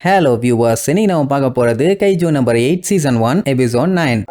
Hello viewers, இன்னைக்கு நம்ம பார்க்க போறது கைஜூ நம்பர் 8 சீசன் 1 எபிசோட் 9.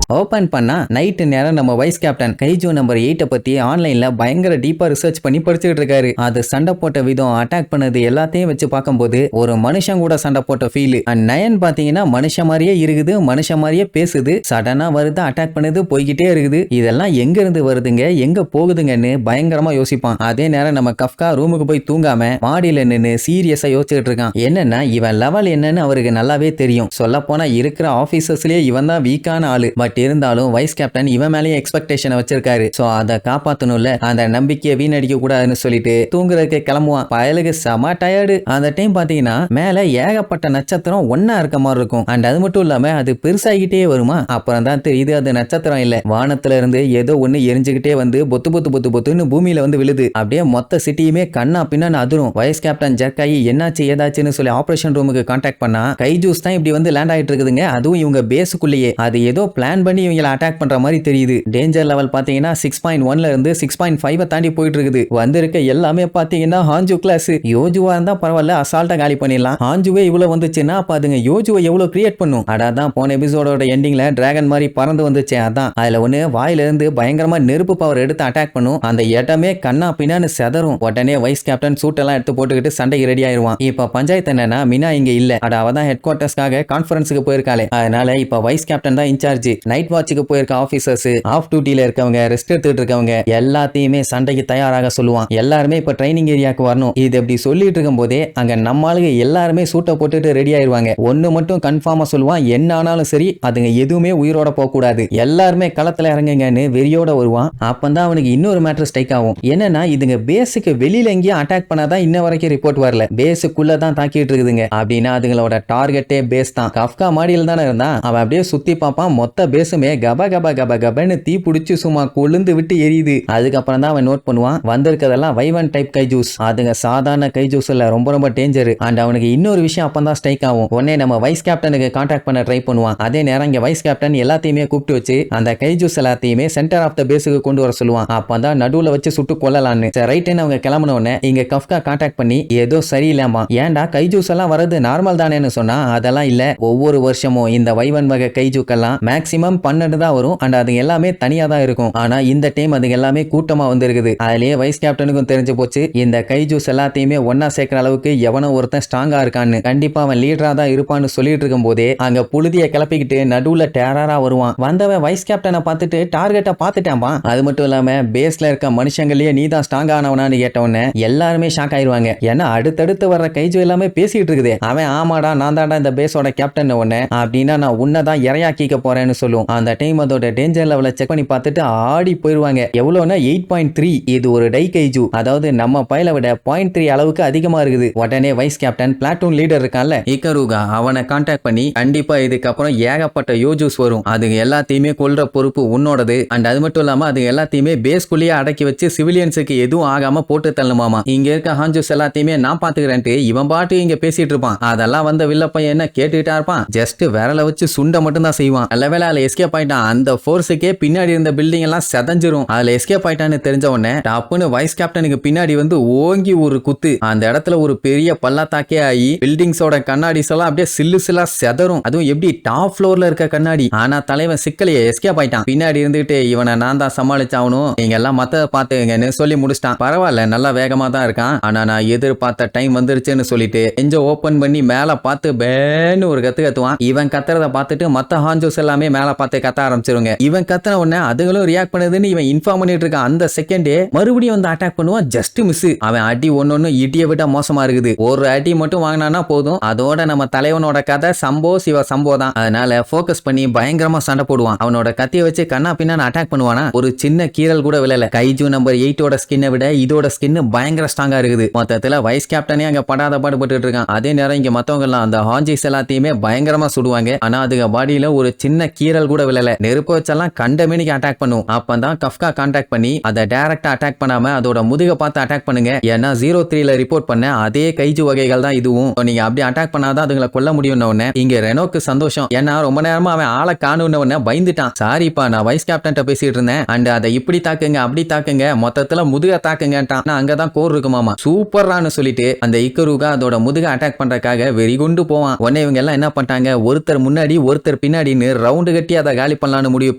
ஓபன் பண்ணா நைட்டு நேரம் நம்ம வைஸ் கேப்டன் கைஜூ நம்பர் 8 பத்தி ஆன்லைன்ல பயங்கர டீப்பா ரிசர்ச் பண்ணி படிச்சுட்டு இருக்காரு. அது சண்டை போட்ட விதம், அட்டாக் பண்ணது எல்லாத்தையும் வச்சு பார்க்கும்போது ஒரு மனுஷன் கூட சண்டை போட்ட ஃபீல். நயன் பாத்தீங்கன்னா மனுஷன் மாதிரியே இருக்குது, மனுஷன் மாதிரியே பேசுது, சடனா வருது, அட்டாக் பண்ணுது, போய்கிட்டே இருக்குது. இதெல்லாம் எங்க இருந்து வருதுங்க, எங்க போகுதுங்கன்னு பயங்கரமா யோசிப்பான். அதே நேரம் நம்ம கஃப்கா ரூமுக்கு போய் தூங்காம மாடியில நின்று சீரியஸா யோசிச்சுட்டு இருக்கான். என்னன்னா இவன் லெவல் என்னன்னு அவருக்கு நல்லாவே தெரியும். சொல்ல போனா இருக்கிற ஆபீசர்ஸ்லயே இவன் தான் வீக்கான ஆளு. பட் இருந்தாலும் வைஸ் கேப்டன் இவன் மேலேயே எக்ஸ்பெக்டேஷன் வச்சிருக்காரு. சோ அதை காப்பாத்தணும்ல, அந்த நம்பிக்கையை வீணடிக்க கூடாதுன்னு சொல்லிட்டு தூங்குறதுக்கு கிளம்புவான். பயலுக்கு செம டயர்டு. அந்த டைம் பாத்தீங்கன்னா மேல ஏகப்பட்ட நட்சத்திரம் ஒன்னா இருக்க மாதிரி இருக்கும். அண்ட் அது மட்டும் இல்லாம அது பெருசாகிட்டே வருமா. அப்புறம் தான் தெரியுது அது நட்சத்திரம் இல்ல, வானத்துல இருந்து ஏதோ ஒண்ணு எரிஞ்சுக்கிட்டே வந்து பொத்து பொத்து பொத்து பொத்துன்னு பூமியில வந்து விழுது. அப்படியே மொத்த சிட்டியுமே கண்ணா பின்னான்னு அதிரும். வைஸ் கேப்டன் ஜர்க்காயி என்னாச்சு ஏதாச்சுன்னு சொல்லி ஆபரேஷன் ரூமுக்கு கான்டாக்ட் பண்ணா கைஜூஸ் தான் இப்படி வந்து லேண்ட் ஆயிட்டு இருக்குதுங்க. அதுவும் இவங்க பேஸுக்குள்ளேயே. அது ஏதோ பிளான் பண்ணி இவங்களை அட்டாக் பண்ற மாதிரி தெரியுது. டேஞ்சர் லெவல் பாத்தீங்கன்னா 6.1ல இருந்து 6.5 தாண்டி போயிட்டு இருக்குது. வந்திருக்க எல்லாமே பாத்தீங்கன்னா ஹாஞ்சு கிளாஸ். யோஜுவா இருந்தா பரவாயில்ல, அசால்ட்டா காலி பண்ணிடலாம். ஹாஞ்சுவே இவ்வளவு வந்துச்சுன்னா அப்ப அதுங்க யோஜுவை எவ்வளவு கிரியேட் பண்ணும். அதான் போன எபிசோடோட எண்டிங்ல டிராகன் மாதிரி பறந்து வந்துச்சு. அதான் அதுல ஒண்ணு வாயில இருந்து பயங்கரமா நெருப்பு பவர் எடுத்து அட்டாக் பண்ணும். அந்த இடமே கண்ணா பின்னான்னு செதறும். உடனே வைஸ் கேப்டன் சூட் எல்லாம் எடுத்து போட்டுக்கிட்டு சண்டைக்கு ரெடி ஆயிருவான். இப்ப பஞ்சாயத்து என்னன்னா மினா இங்க இல்ல, அவதான் ஹெட் குவார்டர்ஸ்க்காக கான்ஃபரன்ஸுக்கு போயிருக்காளே. அதனால இப்ப வைஸ் கேப்டன் தான் இன்சார்ஜ். நைட் வாட்சுக்கு போயிருக்க ஆபீசர்ஸ், ஆஃப் டியூட்டில இருக்கவங்க, ரெஸ்ட் எடுத்துட்டு இருக்கவங்க எல்லாத்தையுமே சண்டைக்கு தயாராக சொல்லுவான். எல்லாருமே இப்ப ட்ரைனிங் ஏரியாவுக்கு வரணும். இது எப்படி சொல்லிட்டு இருக்கும் போதே அங்க நம்ம ஆளுங்க எல்லாருமே சூட்டை போட்டுட்டு ரெடி ஆயிருவாங்க. ஒண்ணு மட்டும் கன்ஃபார்மா சொல்லுவான், என்ன ஆனாலும் சரி அதுங்க எதுவுமே உயிரோட போக கூடாது, எல்லாருமே களத்துல இறங்குங்கன்னு வெறியோட வருவான். அப்பந்தான் அவனுக்கு இன்னொரு மேட்டர் ஸ்ட்ரைக் ஆகும். என்னன்னா இதுங்க பேஸுக்கு வெளியில எங்கேயும் அட்டாக் பண்ணாதான் இன்ன வரைக்கும் ரிப்போர்ட் வரல, பேஸுக்குள்ள தான் தாக்கிட்டு இருக்குதுங்க. அப்படின்னா அதுங்களோட டார்கெட்டே பேஸ் தான். கஃப்கா மாடியில் தானே இருந்தான். அவன் அப்படியே சுத்தி பார்ப்பான். மொத்த பேஸுமே கப கப கப கபன்னு தீ பிடிச்சு சும்மா கொழுந்து விட்டு எரியுது. அதுக்கப்புறம் தான் அவன் நோட் பண்ணுவான், வந்திருக்கிறதெல்லாம் வைவன் டைப் கைஜூஸ். அதுங்க சாதாரண கைஜூஸ் இல்ல, ரொம்ப ரொம்ப டேஞ்சர். அண்ட் அவனுக்கு இன்னொரு விஷயம் அப்பதான் ஸ்ட்ரைக் ஆகும். உடனே நம்ம வைஸ் கேப்டனுக்கு கான்டாக்ட் பண்ண ட்ரை பண்ணுவான். அதே நேரம் இங்க வைஸ் கேப்டன் எல்லாத்தையுமே கூப்பிட்டு வச்சு அந்த கைஜூஸ் எல்லாத்தையுமே சென்டர் ஆஃப் த பேஸுக்கு கொண்டு வர சொல்லுவான். அப்பதான் நடுவுல வச்சு சுட்டு கொல்லலான்னு. ரைட்டுன்னு அவங்க கிளம்பின உடனே இங்க கஃப்கா கான்டாக்ட் பண்ணி ஏதோ சரியில்லாமா, ஏன்டா கைஜூஸ் எல்லாம் வரது நார்மல் தானேன்னு சொன்னா அதெல்லாம் இல்ல, ஒவ்வொரு வருஷமும் இந்த வைவன் வகை கைஜூக்கெல்லாம் மேக்சிமம் 12 தான் வரும். அண்ட் அது எல்லாமே தனியா தான் இருக்கும். ஆனா இந்த டைம் அது எல்லாமே கூட்டமா வந்திருக்குது. அதுலயே வைஸ் கேப்டனுக்கும் தெரிஞ்சு போச்சு இந்த கைஜூஸ் எல்லாத்தையுமே ஒன்னா சேர்க்கிற அளவுக்கு எவனோ ஒருத்தன் ஸ்ட்ராங்கா இருக்கான்னு. கண்டிப்பா அவன் லீடரா தான் இருப்பான்னு சொல்லிட்டு இருக்கும் போதே அங்க புழுதியை கிளப்பிக்கிட்டு நடுவுல டேரரா வருவான். வந்தவன் வைஸ் கேப்டனை பார்த்துட்டு டார்கெட்டை பார்த்துட்டான்பா. அது மட்டும் இல்லாம பேஸ்ல இருக்க மனுஷங்களே நீ தான் ஸ்ட்ராங் ஆனவனான்னு கேட்டவொடனே எல்லாருமே ஷாக் ஆயிருவாங்க. ஏன்னா அடுத்தடுத்து வர்ற கைஜு எல்லாமே பேசிட்டு இருக்குது. அவன் ஆமாடா நான் தான்டா இந்த பேஸோட கேப்டன் ஒன்னு, அப்படின்னா நான் உன்னதான் இறையாக்கிக்க போறேன்னு சொல்லுவோம். அந்த டைம் அதோட டேஞ்சர் லெவலை செக் பண்ணி பார்த்துட்டு ஆடி போயிருவாங்க. எவ்வளவுனா 8.3. இது ஒரு டை கைஜு, அதாவது நம்ம பையில விட 0.3 அளவுக்கு அதிகமா இருக்குது. உடனே வைஸ் கேப்டன் பிளாட்டூன் லீடர் இருக்கான்ல இக்கருகா, அவனை கான்டாக்ட் பண்ணி கண்டிப்பா இதுக்கப்புறம் ஏகப்பட்ட யோஜூஸ் வரும், அது எல்லாத்தையுமே கொல்ற பொறுப்பு உன்னோடது. அண்ட் அது மட்டும் இல்லாம அது எல்லாத்தையுமே பேஸ்குள்ளேயே அடக்கி வச்சு சிவிலியன்ஸுக்கு எதுவும் ஆகாம போட்டு தள்ளுமாமா. இங்க இருக்க ஹாஞ்சூஸ் எல்லாத்தையுமே நான் பாத்துக்கிறேன்ட்டு இவன் பாட்டு இங்க பேசிட்டு இருப்பான். அதெல்லாம் வந்த வில்லப்பையன் என்ன கேட்டுட்டா இருப்பான். ஜஸ்ட் விரல வச்சு சுண்ட மட்டும் தான் செய்வான். நல்ல வேளை அதுல எஸ்கேப் ஆயிட்டான். அந்த போர்ஸுக்கே பின்னாடி இருந்த பில்டிங் எல்லாம் செதஞ்சிரும். அதுல எஸ்கேப் ஆயிட்டான்னு தெரிஞ்ச உடனே டப்புன்னு வைஸ் கேப்டனுக்கு பின்னாடி வந்து ஓங்கி ஒரு குத்து. அந்த இடத்துல ஒரு பெரிய பள்ளத்தாக்கே ஆகி பில்டிங்ஸோட கண்ணாடிஸ் எல்லாம் அப்படியே சில்லு சில்லா செதறும். அதுவும் எப்படி டாப் ஃப்ளோர்ல இருக்க கண்ணாடி. ஆனா தலைவன் சிக்கலையே எஸ்கேப் ஆயிட்டான். பின்னாடி இருந்துட்டு இவனை நான் தான் சமாளிச்சாகணும், நீங்க எல்லாம் மத்த பாத்துங்கன்னு சொல்லி முடிச்சிட்டான். பரவாயில்ல நல்லா வேகமா தான் இருக்கான். ஆனா நான் எதிர்பார்த்த டைம் வந்துருச்சுன்னு சொல்லிட்டு கொஞ்சம் ஓபன் பண்ணி மேல பார்த்து பேன்னு ஒரு கத்து கத்துவான். இவன் கத்துறத பார்த்துட்டு மத்த ஹாஞ்சோஸ் எல்லாமே மேல பார்த்து கத்த ஆரம்பிச்சிருங்க. இவன் கத்துன உடனே அதுங்களும் ரியாக்ட் பண்ணுதுன்னு இவன் இன்ஃபார்ம் பண்ணிட்டு இருக்கான். அந்த செகண்டே மறுபடியும் வந்து அட்டாக் பண்ணுவான். Just miss. அவன் அடி ஒன்னொன்னு இடியை விட மோசமா இருக்குது. ஒரு அடி மட்டும் வாங்கினானா போதும், அதோட நம்ம தலைவனோட கதை சம்போ சிவ சம்போ தான். அதனால போக்கஸ் பண்ணி பயங்கரமா சண்டை போடுவான். அவனோட கத்தியை வச்சு கண்ணா பின்னா அட்டாக் பண்ணுவானா, ஒரு சின்ன கீரல் கூட விழல. கைஜு நம்பர் 8ஓட ஸ்கின்னை விட இதோட ஸ்கின் பயங்கர ஸ்ட்ராங்கா இருக்குது. மொத்தத்துல வைஸ் கேப்டனே அங்க படாத பாடுபட்டு இருக்கான். அதே நேரம் இங்க மத்தவங்க எல்லாம் அந்த ஹாஞ்சிஸ் எல்லாத்தையுமே பயங்கரமா சுடுவாங்க. ஆனா அதுக்கு பாடியில ஒரு சின்ன கீரல் கூட விழல. நெருப்பு வச்செல்லாம் கண்டமேனிக்கு அட்டாக் பண்ணும். அப்பதான் கஃப்கா கான்டாக்ட் பண்ணி அதை டைரக்டா அட்டாக் பண்ணாம அதோட முதுக பார்த்து அட்டாக் பண்ணுங்க. ஏன்னா 03ல ரிப்போர்ட் பண்ண அதே கைஜு வகைகள் தான் இதுவும். நீங்க அப்படி அட்டாக் பண்ணாதான் அதுங்களை கொல்ல முடியும்னு உடனே இங்க ரெனோக்கு சந்தோஷம். ஏன்னா ரொம்ப நேரமா அவன் ஆளை காணும்னு உடனே பயந்துட்டான். சாரிப்பா, நான் வைஸ் கேப்டன் பேசிட்டு இருந்தேன். அண்ட் அதை இப்படி தாக்குங்க அப்படி தாக்குங்க மொத்தத்துல முதுக தாக்குங்கட்டான். அங்கதான் கோர் இருக்குமாமா. சூப்பரான்னு சொல்லிட்டு அந்த இக்கருகா அதோட முதுக அட்டாக் பண்றதுக்காக வெறி கொண்டு போவான். உடனே இவங்க எல்லாம் என்ன பண்ணிட்டாங்க, ஒருத்தர் முன்னாடி ஒருத்தர் பின்னாடின்னு ரவுண்டு கட்டி அதை காலி பண்ணலாம்னு முடிவு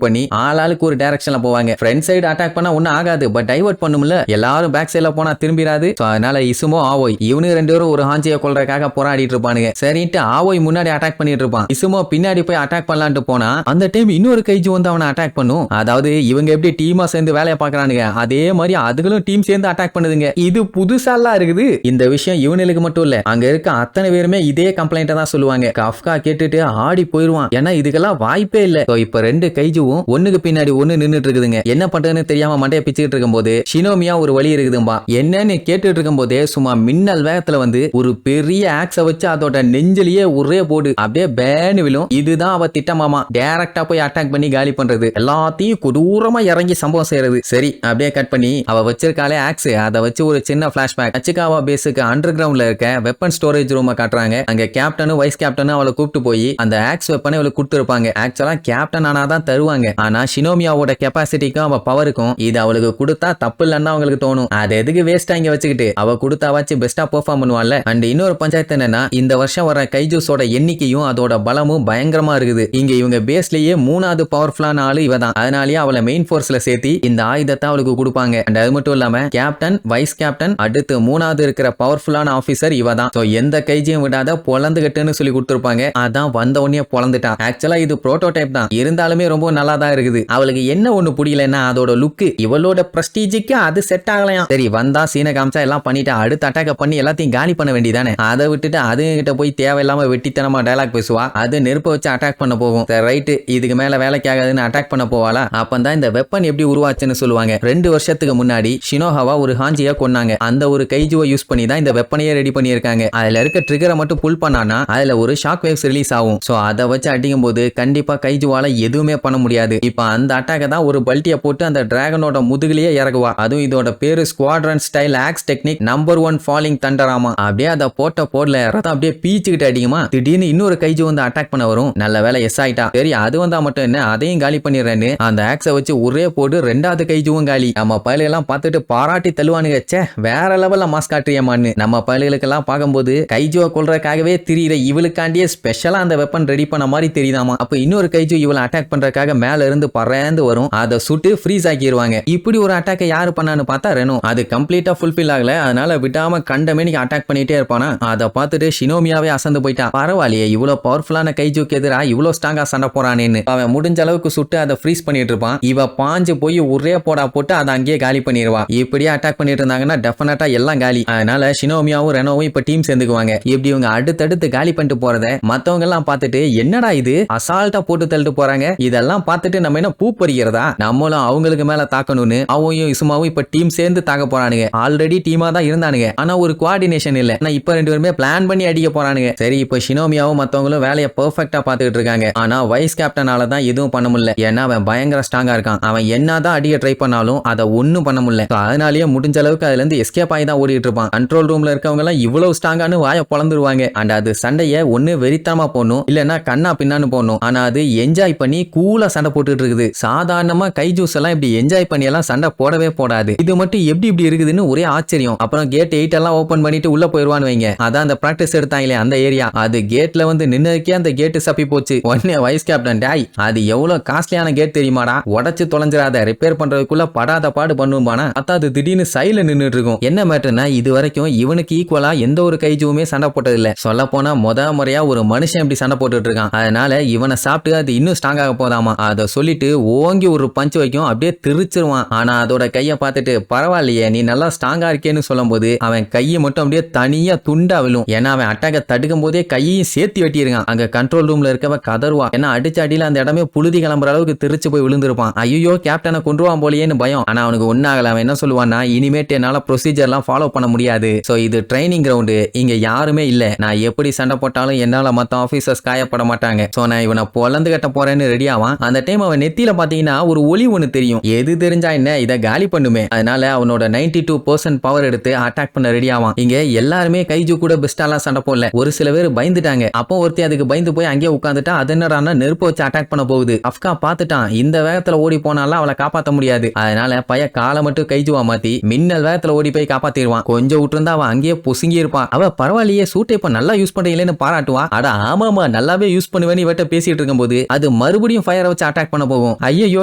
பண்ணி ஆளாளுக்கு ஒரு டைரக்ஷன்ல போவாங்க. ஃப்ரண்ட் சைடு அட்டாக் பண்ணா ஒன்னும் ஆகாது, பட் டைவர்ட் பண்ணும்ல. எல்லாரும் பேக் சைட்ல போனா திரும்பிராது. அதனால இசுமோ ஆவோய் இவனுக்கு ரெண்டு பேரும் ஒரு ஹாஞ்சியை கொல்றதுக்காக போராடிட்டு இருப்பானுங்க. சரின்ட்டு ஆவோய் முன்னாடி அட்டாக் பண்ணிட்டு இருப்பான். இசுமோ பின்னாடி போய் அட்டாக் பண்ணலான்ட்டு போனா அந்த டைம் இன்னொரு கைஜு வந்து அவனை அட்டாக் பண்ணும். அதாவது இவங்க எப்படி டீமா சேர்ந்து வேலையை பாக்குறானுங்க, அதே மாதிரி அதுகளும் டீம் சேர்ந்து அட்டாக் பண்ணுதுங்க. இது புதுசாலாம் இருக்குது. இந்த விஷயம் இவனுக்கு மட்டும் இல்ல, அங்க இருக்க அத்தனை பேருமே இதே கம்ப்ளைண்ட் தான் சொல்லுவாங்க. கஃப்கா கேட்டுட்டு ஆடி போயிருவான். ஏன்னா இதுக்கெல்லாம் வாய்ப்பே இல்ல. இப்ப ரெண்டு கைஜுவும் ஒண்ணுக்கு பின்னாடி ஒண்ணு நின்னுட்டு இருக்குதுங்க. என்ன பண்றதுன்னு தெரியாம மண்டைய பிச்சுட்டு இருக்கும் போது ஷினோமியா ஒரு வழி இருக்குதும்பா. என்னன்னு கேட்டுட்டு இருக்கும் போதே சும்மா மின்னல் வேகத்துல வந்து ஒரு பெரிய ஆக்ஸ வச்சு அதோட நெஞ்சிலேயே ஒரே போடு அப்படியே பேனு விழும். இதுதான் அவ திட்டமாமா. டைரக்டா போய் அட்டாக் பண்ணி காலி பண்றது, எல்லாத்தையும் கொடூரமா இறங்கி சம்பவம் செய்யறது. சரி, அப்படியே கட் பண்ணி அவ வச்சிருக்காளே ஆக்ஸ், அதை வச்சு ஒரு சின்ன பிளாஷ்பேக் அச்சிகாவா பேஸுக்கு அண்டர் கிரவுண்ட்ல இருக்க வெப்பன் ஸ்டோரேஜ் ரூமை காட்டுறாங்க. அங்க கேப்டனும் வைஸ் கேப்டனும் அவளை கூப்பிட்டு போய் அந்த ஆக்ஸ் வெப்பனை அவளுக்கு கொடுத்துருப்பாங்க. ஆக்சுவலா கேப்டன் ஆனாதான் தருவாங்க. ஆனா ஷினோமியாவோட கெப்பாசிட்டிக்கும் அவ பவருக்கும் இது அவளுக்கு கொடுத்தா தப்பு இல்லைன்னு அவங்களுக்கு தோணும். அது எதுக்கு வேஸ்டா இங்க வச்சுக்கிட்டு அவ கொடுத்தா வச்சு பெஸ்டா பெர்ஃபார்ம் பண்ணுவாள்ல. அண்ட் இன்னொரு பஞ்சாயத்து என்னன்னா, இந்த வருஷம் வர கைஜூஸோட எண்ணிக்கையும் அதோட பலமும் பயங்கரமா இருக்குது. இங்க இவங்க பேஸ்லயே மூணாவது பவர்ஃபுல்லான ஆளு இவ தான். அதனாலேயே அவளை மெயின் ஃபோர்ஸ்ல சேர்த்தி இந்த ஆயுதத்தை அவளுக்கு கொடுப்பாங்க. அண்ட் அது மட்டும் இல்லாம கேப்டன், வைஸ் கேப்டன், அடுத்து மூணாவது இருக்கிற பவர்ஃபுல்லான ஆபீசர் இவ தான். எந்த கைஜியும் விடாத பொழந்துகட்டுன்னு சொல்லி கொடுத்துருப்பாங்க. அதான் வந்த உடனே பொழந்துட்டான். ஆக்சுவலா இது புரோட்டோடைப் தான், இருந்தாலுமே ரொம்ப நல்லா தான் இருக்குது. அவளுக்கு என்ன ஒண்ணு புரியலன்னா அதோட லுக்கு, இவளோட பிரஸ்டீஜுக்கு அது செட் ஆகலையா. சரி, வந்தா சீன காமிச்சா எல்லாம் பண்ணிட்டா, அடுத்து அட்டாக் பண்ணி எல்லாத்தையும் காலி பண்ண வேண்டியதானே. அதை விட்டுட்டு அது கிட்ட போய் தேவையில்லாம வெட்டித்தனமா டயலாக் பேசுவா. அது நெருப்ப வச்சு அட்டாக் பண்ண போகும். ரைட்டு, இதுக்கு மேல வேலைக்கு ஆகாதுன்னு அட்டாக் பண்ண போவாளா. அப்பதான் இந்த வெப்பன் எப்படி உருவாச்சுன்னு சொல்லுவாங்க. 2 வருஷத்துக்கு முன்னாடி ஷினோஹாவா ஒரு ஹாஞ்சியா கொன்னாங்க. அந்த ஒரு கைஜுவை யூஸ் பண்ணி தான் இந்த வெப்பனையே ரெடி பண்ணியிருக்காங்க. அதுல இருக்க ட்ரிகரை மட்டும் புல் பண்ணானா அதுல ஒரு ஷாக் வேவ்ஸ் ரிலீஸ் ஆகும். சோ அதை வச்சு அடிக்கும் போது கண்டிப்பா கைஜுவால எதுவுமே பண்ண முடியாது. இப்ப அந்த அட்டாக்க தான் ஒரு பல்ட்டியை போட்டு அந்த டிராகனோட முதுகிலேயே இறங்குவா. அதுவும் இதோட பேரு squadron style axe technique number 1 falling தண்டராமா. அப்படியே அதை போட்ட போடல ரத்தம் அப்படியே பீச்சுக்கிட்டு அடிக்குமா. திடீர்னு இன்னொரு கைஜு வந்து அட்டாக் பண்ண வரும். நல்ல வேலை எஸ் ஆயிட்டா. சரி, அது வந்தா மட்டும் என்ன, அதையும் காலி பண்ணிடுறேன்னு அந்த ஆக்ஸை வச்சு ஒரே போட்டு 2வது கைஜுவும் காலி. நம்ம பயலுகெல்லாம் பார்த்துட்டு பாராட்டி தள்ளுவானுங்க. ச்சே, வேற லெவல்ல மாஸ் காட்டுறியமான்னு. நம்ம பயலுகளுக்கெல்லாம் பார்க்கும்போது கைஜுவை கொல்றதுக்காகவே தெரியல, இவளுக்காண்டியே ஸ்பெஷலா அந்த வெப்பன் ரெடி பண்ண மாதிரி தெரியுதாமா. அப்ப இன்னொரு கைஜு இவளை அட்டாக் பண்றதுக்காக மேல இருந்து பறந்து வரும். அதை சுட்டு ஃப்ரீஸ் ஆக்கிடுவாங்க. இப்படி ஒரு அட்டாக்கை யாரு பண்ணான்னு பார்த்தா ரெனோ. அது கம்ப்ளீட்டா ஃபுல்ஃபில் ஆகல. அதனால விடாம கண்டமேனிக்கு அட்டாக் பண்ணிட்டே இருப்பானா. அதை பார்த்துட்டு ஷினோமியாவே அசந்து போயிட்டான். பரவாயில்லையே, இவ்வளவு பவர்ஃபுல்லான கைஜுக்கு எதிரா இவ்வளவு ஸ்ட்ராங்கா சண்டை போறானேன்னு அவன் முடிஞ்ச அளவுக்கு சுட்டு அதை ஃப்ரீஸ் பண்ணிட்டு இருப்பான். இவ பாஞ்சு போய் ஒரே போடா போட்டு அதை அங்கேயே காலி பண்ணிடுவா. இப்படியே அட்டாக் பண்ணிட்டு இருந்தாங்கன்னா டெஃபினட்டா எல்லாம் காலி. அதனால ஷினோமியாவும் ரெனோவும் இப்ப டீம் சேர்ந்துக்குவாங்க. இப்படி இவங்க அடுத்தடுத்து காலி பண்ணிட்டு போறத மத்தவங்க எல்லாம் பார்த்துட்டு என்னடா இது அசால்ட்டா போட்டு தள்ளிட்டு போறாங்க, இதெல்லாம் பார்த்துட்டு நம்ம என்ன பூ பறிக்கிறதா, நம்மளும் அவங்களுக்கு மேல தாக்கணும்னு அவையும் இசுமாவும் இப்ப டீம் சேர்ந்து தாக்க போறானுங்க. ஆல்ரெடி டீமா தான் இருந்தானுங்க, ஆனா ஒரு கோஆர்டினேஷன் இல்ல. ஆனா இப்ப 2 பேருமே பிளான் பண்ணி அடிக்க போறானுங்க. சரி, இப்ப ஷினோமியாவும் மத்தவங்களும் வேலையை பெர்ஃபெக்ட்டா பாத்துக்கிட்டு இருக்காங்க. ஆனா வைஸ் கேப்டனால தான் எதுவும் பண்ண முடியல. ஏன்னா அவன் பயங்கர ஸ்ட்ராங்கா இருக்கான். அவன் என்னதான் அடிக்க ட்ரை பண்ணாலும் அதை ஒண்ணும் பண்ண முடியல. அதனாலேயே முடிஞ்ச அளவுக்கு அதுல இருந்து எஸ்கேப் ஆகி தான் ஓடிட்டு இருப்பான். கண்ட்ரோல் ரூம்ல இருக்கவங்க எல்லாம் இவ்வளவு ஸ்ட்ராங்கானு வாயை பொளந்துருவாங்க. அண்ட் அது சண்டைய ஒண்ணு வெறித்தனமா போடணும், இல்லன்னா கண்ணா பின்னான்னு போடணும். ஆனா அது என்ஜாய் பண்ணி கூலா சண்டை போட்டுட்டு இருக்குது. சாதாரணமா கைஜூஸ் எல்லாம் இப்படி என்ஜாய் பண்ணி எல்லாம் சண்டை போடவே போடாது. இது மட்டும் எப்படி இப்படி இருக்குதுன்னு ஒரே ஆச்சரியம். அப்புறம் கேட் 8 எல்லாம் ஓபன் பண்ணிட்டு உள்ள போயிருவான்னு வைங்க. அதான் அந்த பிராக்டிஸ் எடுத்தாங்களே அந்த ஏரியா, அது கேட்ல வந்து நின்னதுக்கே அந்த கேட் சப்பி போச்சு. உடனே வைஸ் கேப்டன், டாய் அது எவ்வளவு காஸ்ட்லியான கேட் தெரியுமாடா, உடைச்சு தொலைஞ்சிராத, ரிப்பேர் பண்றதுக்குள்ள படாத பாடு பண்ணுவானா. அது திடீர்னு சைல நின்னுட்டு இருக்கும். என்ன மேட்டர்னா இது வரைக்கும் இவனுக்கு ஈக்குவலா எந்த ஒரு கைஜுவுமே சண்டை போட்டது இல்ல. சொல்ல போனா முறையா ஒரு மனுஷன் இப்படி சண்டை போட்டுட்டு இருக்கான். அதனால இவனை சாப்பிட்டு அது இன்னும் ஸ்ட்ராங் ஆக போதாமா. அதை சொல்லிட்டு ஓங்கி ஒரு பஞ்ச் வைக்கும், அப்படியே திருச்சிருவான். ஆனா அதோட கையை பார்த்துட்டு பரவாயில்லையே நீ நல்லா ஸ்ட்ராங்கா இருக்கேன்னு சொல்லும் போது அவன் கையை மட்டும் அப்படியே தனியா துண்டா விழும். ஏன்னா அவன் அட்டாக்க தடுக்கும் போதே கையையும் சேர்த்து வெட்டியிருக்கான். அங்க கண்ட்ரோல் ரூம்ல இருக்கவ கதறுவா. ஏன்னா அடிச்ச அடியில அந்த இடமே புழுதி கிளம்புற அளவுக்கு திருச்சு போய் விழுந்திருப்பான். ஐயோ கேப்டனை கொண்டுருவான் போலியேன்னு பயம். ஆனா அவனுக்கு ஒன்னாகல. அவன் என்ன சொல்லுவான்னா, இனிமேட்டு என்னால ப்ரொசீஜர்லாம் ஃபாலோ பண்ண முடியாது. சோ இது ட்ரைனிங் கிரவுண்டு, இங்க யாருமே இல்ல. நான் எப்படி சண்டை போட்டாலும் என்னால மத்த ஆபீசர்ஸ் காயப்பட மாட்டாங்க. சோ நான் இவனை பொலந்து கட்ட போறேன்னு ரெடி ஆவான். அந்த டைம் அவன் நெத்தியில பாத்தீங்கன்னா ஒரு ஒளி ஒண்ணு தெரியும். எது தெரிஞ்சா என்ன, இத காலி பண்ணுமே. அதனால அவனோட 92% பவர் எடுத்து அட்டாக் பண்ண ரெடி ஆவான். இங்க எல்லாருமே கைஜு கூட பெஸ்டாலாம் சண்டை போடல. ஒரு சில பேர் பயந்துட்டாங்க. அப்போ ஒருத்தி அதுக்கு பயந்து போய் அங்கேயே உட்காந்துட்டா. அது என்னடான்னா நெருப்பு வச்சு அட்டாக் பண்ண போகுது. அஃப்கா பாத்துட்டான், இந்த வேகத்துல ஓடி போனாலும் அவளை காப்பாத்த முடியாது. அதனால பைய காலை மட்டும் கைஜுவா மாத்தி மின்னல் வேகத்துல ஓடி போய் காப்பாத்திடுவான். கொஞ்சம் விட்டுருந்தா அவன் அங்கேயே பொசுங்கி இருப்பான். அவ பரவாயில்லையே சூட்டை இப்ப நல்லா யூஸ் பண்றீங்களேன்னு பாராட்டுவா. அட ஆமாமா நல்லாவே யூஸ் பண்ணுவேன்னு இவட்ட பேசிட்டு இருக்கும்போது அது மறுபடியும் ஃபயரை வச்சு அட்டாக் பண்ண போகும். ஐயோ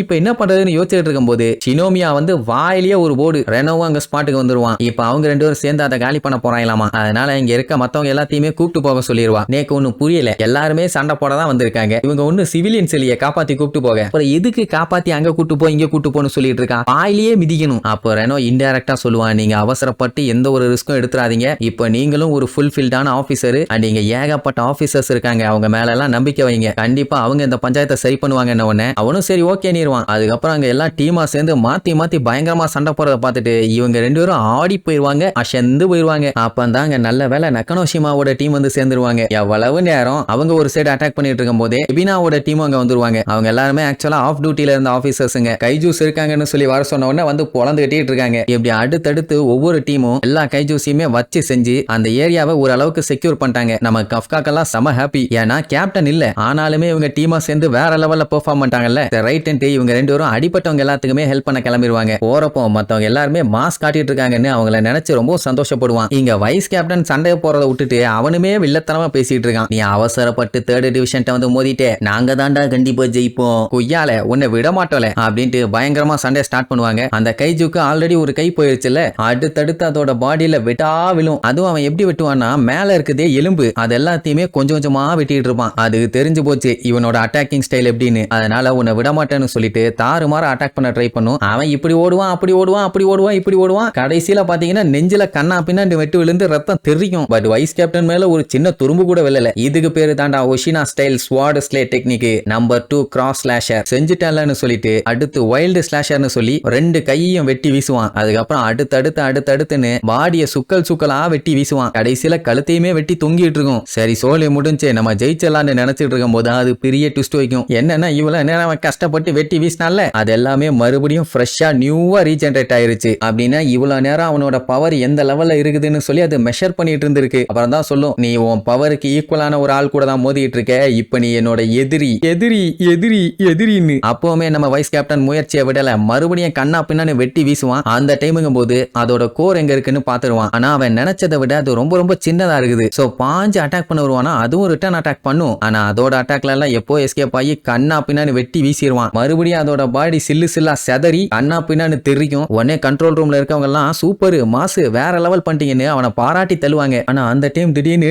இப்ப என்ன பண்றதுன்னு யோசிச்சுட்டு இருக்கும்போது சினோமியா வந்து வாயிலேயே ஒரு போர்டு ரெனோவும் அங்க ஸ்பாட்டுக்கு வந்துருவான். இப்ப அவங்க ரெண்டு பேரும் சேர்ந்து அதை காலி பண்ண போறாங்களாமா. அதனால இங்க இருக்க மத்தவங்க எல்லாத்தையுமே கூப்பிட்டு போக சொல்லிடுவா. நேக்கு ஒண்ணு புரியல, எல்லாருமே சண்டை போட தான் வந்திருக்காங்க. இவங்க ஒண்ணு சிவிலியன் செல்லியை காப்பாத்தி கூப்பிட்டு போக, அப்புறம் எதுக்கு காப்பாத்தி அங்க கூட்டு போ இங்க கூட்டு போன்னு சொல்லிட்டு இருக்கா. வாயிலேயே மிதிக்கணும். அப்போ ரெனோ இன்டைரக்டா சொல்லுவான், நீங்க அவசரப்பட்டு எந்த ஒரு ரிஸ்க்கும் எடுத்துறாதீங்க. இப்ப நீங்களும் ஒரு ஃபுல்ஃபில்டான ஆபீசர் அண்ட் இங்க ஏகப்பட்ட ஆபீசர்ஸ் இருக்காங்க. அவங்க மேல எல்லாம் நம்பிக்கை வைங்க. கண்டிப்பா அவங்க இந்த பஞ்சாயத்தை சரி பண்ணுவாங்க. என்ன அவனும் சரி ஓகே நீருவான். அதுக்கப்புறம் அங்க எல்லாம் டீமா சேர்ந்து மாத்தி மாத்தி பயங்கரமா சண்டை போறத பார்த்துட்டு இவங்க ரெண்டு பேரும் ஆடி போயிருவாங்க, அசந்து போயிருவாங்க. அப்பந்தாங்க நல்ல வேலை நக்கனோஷிமாவோட டீம் வந்து சேர்ந்துருவாங்க. எவ்வளவு நேரம் அவங்க ஒரு சைடு அட்டாக் பண்ணிட்டு இருக்கும் போதே எபினாவோட டீம் அங்க வந்துருவாங்க. அவங்க எல்லாருமே ஆக்சுவலா ஆஃப் டியூட்டில இருந்த ஆபீசர்ஸுங்க. கைஜூஸ் இருக்காங்கன்னு சொல்லி வர சொன்ன உடனே வந்து பொழந்து கட்டிட்டு இருக்காங்க. இப்படி அடுத்தடுத்து ஒவ்வொரு டீமும் எல்லா கைஜூஸையுமே வச்சு செஞ்சு அந்த ஏரியாவை ஓரளவுக்கு செக்யூர் பண்ணிட்டாங்க. நம்ம கஃப்காக்கெல்லாம் செம ஹாப்பி. ஏன்னா கேப்டன் இல்ல, ஆனாலுமே இவங்க டீமா சேர்ந்து வேற லெவல்ல பெர்ஃபார்ம் பண்ணிட்டாங்கல்ல. ரைட் அண்ட் இவங்க ரெண்டு பேரும் அடிப்பட்டவங்க எல்லாத்துக்குமே ஹெல்ப் பண்ண கிளம்பிடுவாங்க. போறப்போ மத்தவங்க எல்லாருமே மாஸ் காட்டிட்டு இருக்காங்கன்னு அவங்கள நினைச்சு ரொம்ப சந்தோஷப்படுவான். இங்க வைஸ் கேப்டன் சண்டைய போறதை விட்டுட்டு அவனுமே வில்லத்தனமா பேசிட்டு இருக்கான். நீ அவசரப்பட்டு 3rd டிவிஷன் வந்து மோதிட்டே, நாங்க தாண்டா கண்டிப்பா ஜெயிப்போம், கொய்யால உன்னை விட மாட்டோல அப்படின்ட்டு பயங்கரமா சண்டைய ஸ்டார்ட் பண்ணுவாங்க. அந்த கைஜுக்கு ஆல்ரெடி ஒரு கை போயிருச்சுல, அடுத்தடுத்து அதோட பாடியில வெட்டா விழும். அதுவும் அவன் எப்படி வெட்டுவான்னா மேல இருக்குதே எலும்பு, அது எல்லாத்தையுமே கொஞ்சம் கொஞ்சமா வெட்டிட்டு இருப்பான். அது தெரிஞ்சு போச்சு இவனோட அட்டாக்கிங் ஸ்டைல் எப்படின்னு. அதனால உன்னை விட மாட்டேன்னு சொல்லிட்டு தாறுமாற அட்டாக் பண்ண ட்ரை பண்ணும். அவன் இப்படி ஓடுவான், அப்படி ஓடுவான், அப்படி ஓடுவான், இப்படி ஓடுவான். கடைசியில பாத்தீங்கன்னா நெஞ்சில கண்ணா பின்னாடி வெட்டு விழுந்து ரத்தம் தெரியும். பட் வைஸ் கேப்டன் மேல ஒரு சின்ன துரும்பு கூட விழல. இதுக்கு பேரு தாண்டா ஒஷினா style swat slay technique number 2 cross slasher. செஞ்சுட்டாலன்னு சொல்லிட்டு அடுத்து வைல்டு ஸ்லாஷர்னு சொல்லி 2 கையையும் வெட்டி வீசுவான். அதுக்கப்புறம் அடுத்தடுத்துன்னு பாடிய சுக்கலா வெட்டி வீசுவான். கடைசியில கழுத்தையுமே வெட்டி தொங்கிட்டு இருக்கும். சரி சோழி முடிஞ்சு நம்ம ஜெயிச்சலான்னு நினைச்சிட்டு இருக்கும் போது அது பெரிய ட்விஸ்ட் வைக்கும். என்னன்னா இவ்வளவு நேரம் கஷ்டப்பட்டு வெட்டி வீசினால அது எல்லாமே மறுபடியும் ஃப்ரெஷ்ஷா நியூவா ரீஜெனரேட் ஆயிருச்சு. அப்படின்னா இவ்வளவு நேரம் அவனோட பவர் எந்த லெவல்ல இருக்குதுன்னு சொல்லி அது மெஷர் பண்ணிட்டு இருந்திருக்கு. அப்புறம் தான் சொல்லும், நீ உன் பவருக்கு ஈக்குவலான ஒரு ஆள் கூட தான் மோதிட்டு இருக்க, இப்ப நீ என்னோட எதிரி எதிரி எதிரி எதிரின்னு. அப்பவுமே நம்ம வைஸ் கேப்டன் முயற்சியை விடல, மறுபடியும் கண்ணா பின்னான்னு வெட்டி வீசுவான். அந்த டைமுங்கும் போது அதோட கோர் எங்க இருக்குன்னு பாத்துருவான். ஆனா அவன் நினைச்சதை விட அது ரொம்ப ரொம்ப சின்னதா இருக்குது. சோ பாஞ்சு அட்டாக் பண்ண வருவானா, அதுவும் ரிட்டர்ன் அட்டாக் பண்ணும். ஆனா அதோட அட்டாக்ல எல்லாம் எப்போ எஸ்கேப் ஆகி கண்ணா பின்னான்னு வெட்டி வீசிடுவான். மறுபடியும் அதோட பாடி சில்லா செதறி கண்ணா பின்னான்னு தெரியும். உடனே கண்ட்ரோல் ரூம்ல இருக்கவங்க எல்லாம் சூப்பர் மாசு வேற லெவல் பண்ணிட்டீங்கன்னு அவனை பாராட்டி தள்ளுவாங்க. ஆனா அந்த டைம் திடீர்னு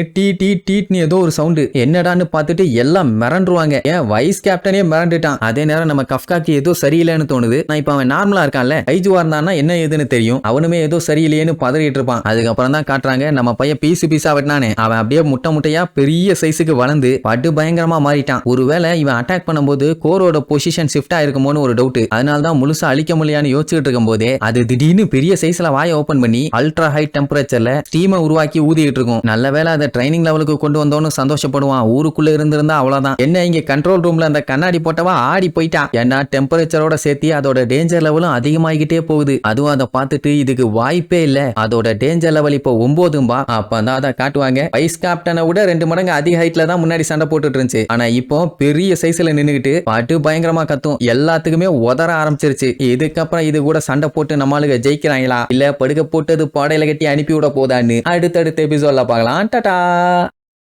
டீட்னு ஏதோ ஒரு சவுண்ட் என்னடான்னு பார்த்துட்டு எல்லாம் மிரண்டுருவாங்க. ஏன் வைஸ் கேப்டனே மிரண்டுட்டான். அதே நேரம் நம்ம கஃப்காக்கு ஏதோ சரியில்லைன்னு தோணுது. நான் இப்ப அவன் நார்மலா இருக்கான்ல, கைஜுவா இருந்தான்னா என்ன ஏதுன்னு தெரியும். அவனுமே ஏதோ சரியில்லையேன்னு பதறிட்டு இருப்பான். அதுக்கப்புறம் தான் காட்டுறாங்க நம்ம பையன் பீஸா வெட்டினானே அவன் அப்படியே முட்டையா பெரிய சைஸுக்கு வளர்ந்து படு பயங்கரமா மாறிட்டான். ஒருவேளை இவன் அட்டாக் பண்ணும்போது கோரோட பொசிஷன் ஷிஃப்ட் ஆயிருக்குமோன்னு ஒரு டவுட். அதனால தான் முழுசா அழிக்க முடியான்னு யோசிச்சுட்டு இருக்கும் போதே அது திடீர்னு பெரிய சைஸ்ல வாயை ஓபன் பண்ணி அல்ட்ரா ஹை டெம்பரேச்சர்ல ஸ்டீமை உருவாக்கி ஊதிட்டு இருக்கும். நல்ல வேளை அதை ட்ரைனிங் லெவலுக்கு கொண்டு வந்தோன்னு சந்தோஷப்படுவான். ஊருக்குள்ள இருந்திருந்தா அவ்வளவுதான். என்ன இங்க கண்ட்ரோல் ரூம்ல அந்த கண்ணாடி போட்டவா ஆடி போயிட்டா. ஏன்னா டெம்பரேச்சரோட சேர்த்து அதோட டேஞ்சர் லெவலும் அதிகமாகிட்டே போகுது. அதுவும் அதை பார்த்துட்டு இதுக்கு வாய்ப்பே இல்ல, அதோட டேஞ்சர் லெவல் இப்போ 9. அப்பதான் அதை காட்டுவாங்க. வைஸ் கேப்டனை விட 2 மடங்கு அதிக ஹைட்ல தான் முன்னாடி சண்டை போட்டுட்டு இருந்துச்சு. ஆனா இப்போ பெரிய சைஸ்ல நின்னுகிட்டு பாட்டு பயங்கரமா கத்தும். எல்லாத்துக்குமே உதற ஆரம்பிச்சிருச்சு. இதுக்கப்புறம் இது கூட சண்டை போட்டு நம்மளுக்கு ஜெயிக்கிறாங்களா இல்ல படுக்க போட்டது பாடையில கட்டி அனுப்பி விட போதான்னு அடுத்தடுத்த எபிசோட்ல பார்க்கலாம். டாடா.